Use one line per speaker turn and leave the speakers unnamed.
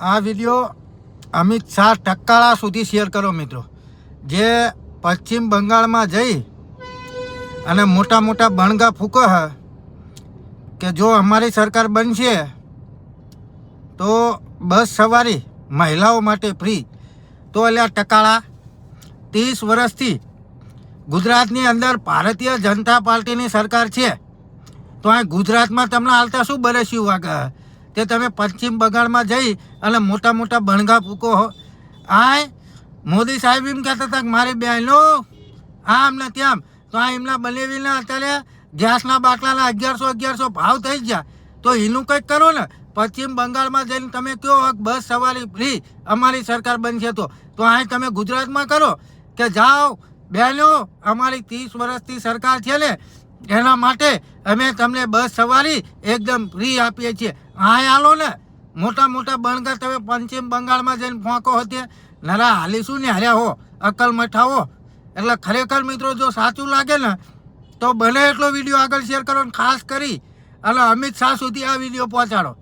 આ વિડીયો અમિત શાહ ટક્કાળા સુધી શેર કરો મિત્રો, જે પશ્ચિમ બંગાળમાં જઈ અને મોટા મોટા બણગા ફૂંકો હે કે જો અમારી સરકાર બનશે તો બસ સવારી મહિલાઓ માટે ફ્રી. તો એટલે ટકાળા 30 વર્ષથી ગુજરાતની અંદર ભારતીય જનતા પાર્ટીની સરકાર છે, તો આ ગુજરાતમાં તમને હાલતા શું બરસ્યું વાગે તે તમે પશ્ચિમ બંગાળમાં જઈ અને મોટા મોટા બણગા ફૂંકો. આ મોદી સાહેબ એમ કહેતા હતા કે મારી બહેનો આમ ને તેમ, તો આ એમના બનેવીના અત્યારે ગેસના બાટલાના 1100 ભાવ થઈ ગયા. તો એનું કંઈક કરો ને. પશ્ચિમ બંગાળમાં જઈને તમે કહો બસ સવારી ફ્રી અમારી સરકાર બનશે તો આ તમે ગુજરાતમાં કરો કે જાઓ બહેનો અમારી 30 વર્ષથી સરકાર છે ને એના માટે અમે તમને બસ સવારી એકદમ ફ્રી આપીએ છીએ. આ હાલો ને મોટા મોટા બણગા તમે પશ્ચિમ બંગાળમાં જઈને ફોંકો હતી નરા હાલીશું ને હાર્યા હો અકલ મઠાવો. એટલે ખરેખર મિત્રો જો સાચું લાગે ને તો બને એટલો વિડીયો આગળ શેર કરો, ખાસ કરી અને અમિત શાહ સુધી આ વિડીયો પહોંચાડો.